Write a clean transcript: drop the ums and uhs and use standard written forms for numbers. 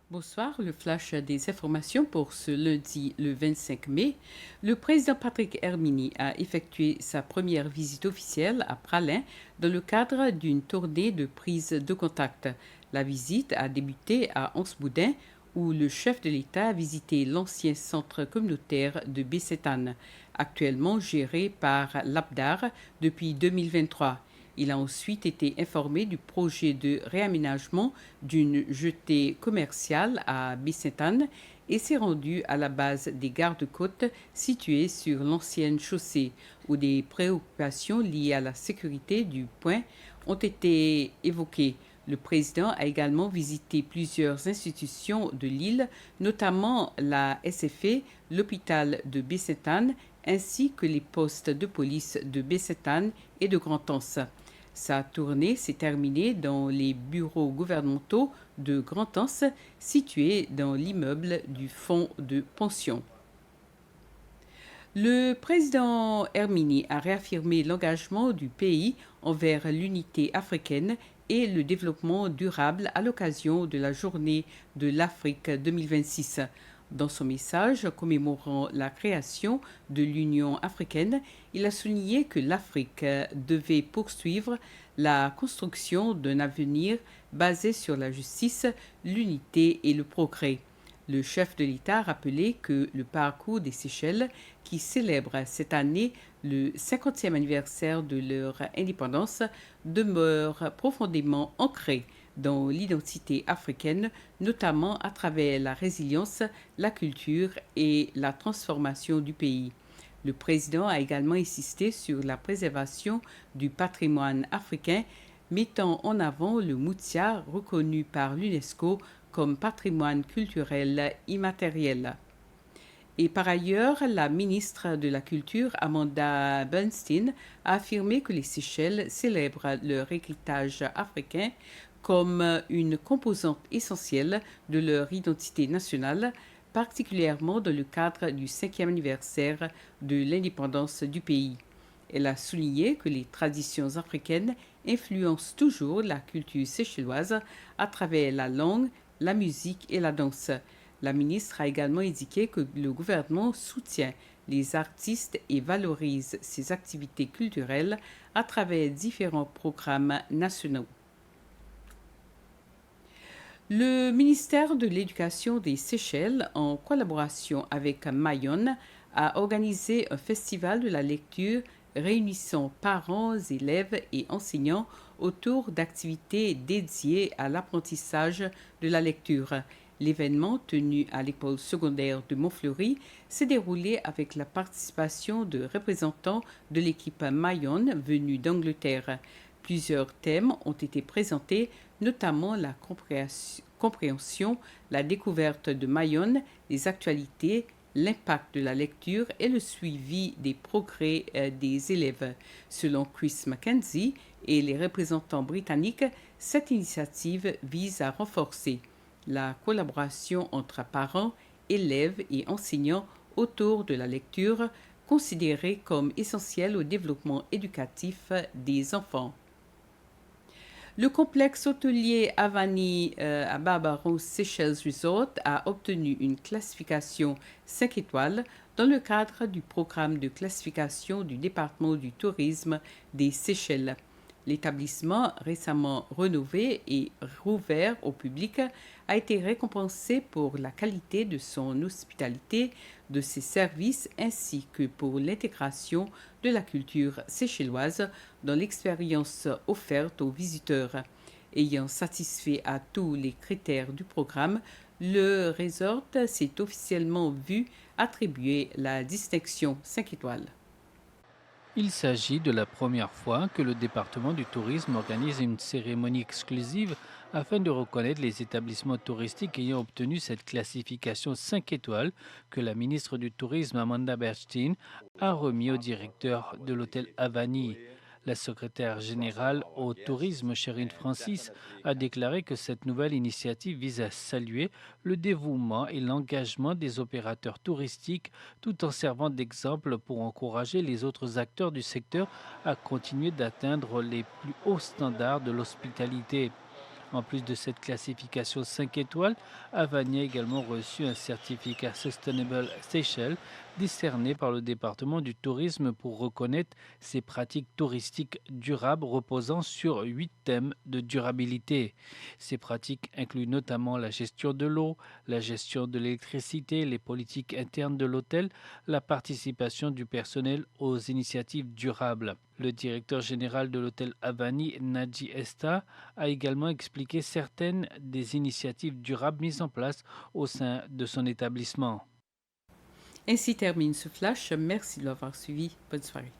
Bonsoir, le flash des informations pour ce lundi le 25 mai. Le président Patrick Herminy a effectué sa première visite officielle à Pralin dans le cadre d'une tournée de prise de contact. La visite a débuté à Anse-Boudin où le chef de l'État a visité l'ancien centre communautaire de Bessétane, actuellement géré par l'ABDAR depuis 2023. Il a ensuite été informé du projet de réaménagement d'une jetée commerciale à Bissétane et s'est rendu à la base des gardes-côtes situées sur l'ancienne chaussée, où des préoccupations liées à la sécurité du point ont été évoquées. Le président a également visité plusieurs institutions de l'île, notamment la SFE, l'hôpital de Bessétane, ainsi que les postes de police de Bessétane et de Grand-Anse. Sa tournée s'est terminée dans les bureaux gouvernementaux de Grand-Anse, situés dans l'immeuble du fonds de pension. Le président Herminy a réaffirmé l'engagement du pays envers l'unité africaine et le développement durable à l'occasion de la journée de l'Afrique 2026. Dans son message commémorant la création de l'Union africaine, il a souligné que l'Afrique devait poursuivre la construction d'un avenir basé sur la justice, l'unité et le progrès. Le chef de l'État a rappelé que le parcours des Seychelles, qui célèbre cette année le 50e anniversaire de leur indépendance, demeure profondément ancré dans l'identité africaine, notamment à travers la résilience, la culture et la transformation du pays. Le président a également insisté sur la préservation du patrimoine africain, mettant en avant le Moutia reconnu par l'UNESCO comme patrimoine culturel immatériel. Et par ailleurs, la ministre de la Culture, Amanda Bernstein, a affirmé que les Seychelles célèbrent leur héritage africain comme une composante essentielle de leur identité nationale, particulièrement dans le cadre du 5e anniversaire de l'indépendance du pays. Elle a souligné que les traditions africaines influencent toujours la culture séchelloise à travers la langue, la musique et la danse. La ministre a également indiqué que le gouvernement soutient les artistes et valorise ces activités culturelles à travers différents programmes nationaux. Le ministère de l'Éducation des Seychelles, en collaboration avec Mayonne, a organisé un festival de la lecture réunissant parents, élèves et enseignants autour d'activités dédiées à l'apprentissage de la lecture. L'événement, tenu à l'école secondaire de Montfleury, s'est déroulé avec la participation de représentants de l'équipe Mayonne venue d'Angleterre. Plusieurs thèmes ont été présentés, notamment la compréhension, la découverte de Mayonne, les actualités, l'impact de la lecture et le suivi des progrès des élèves. Selon Chris Mackenzie et les représentants britanniques, cette initiative vise à renforcer la collaboration entre parents, élèves et enseignants autour de la lecture, considérée comme essentielle au développement éducatif des enfants. Le complexe hôtelier Avani à Barbados Seychelles Resort a obtenu une classification 5 étoiles dans le cadre du programme de classification du département du tourisme des Seychelles. L'établissement, récemment rénové et rouvert au public, a été récompensé pour la qualité de son hospitalité, de ses services ainsi que pour l'intégration de la culture séchelloise dans l'expérience offerte aux visiteurs. Ayant satisfait à tous les critères du programme, le resort s'est officiellement vu attribuer la distinction 5 étoiles. Il s'agit de la première fois que le département du tourisme organise une cérémonie exclusive afin de reconnaître les établissements touristiques ayant obtenu cette classification 5 étoiles que la ministre du Tourisme Amanda Bernstein a remis au directeur de l'hôtel Avani. La secrétaire générale au tourisme, Chérine Francis, a déclaré que cette nouvelle initiative vise à saluer le dévouement et l'engagement des opérateurs touristiques tout en servant d'exemple pour encourager les autres acteurs du secteur à continuer d'atteindre les plus hauts standards de l'hospitalité. En plus de cette classification 5 étoiles, Avani a également reçu un certificat Sustainable Seychelles décerné par le département du tourisme pour reconnaître ses pratiques touristiques durables reposant sur 8 thèmes de durabilité. Ces pratiques incluent notamment la gestion de l'eau, la gestion de l'électricité, les politiques internes de l'hôtel, la participation du personnel aux initiatives durables. Le directeur général de l'hôtel Avani, Nadji Esta, a également expliqué certaines des initiatives durables mises en place au sein de son établissement. Ainsi termine ce flash. Merci de l'avoir suivi. Bonne soirée.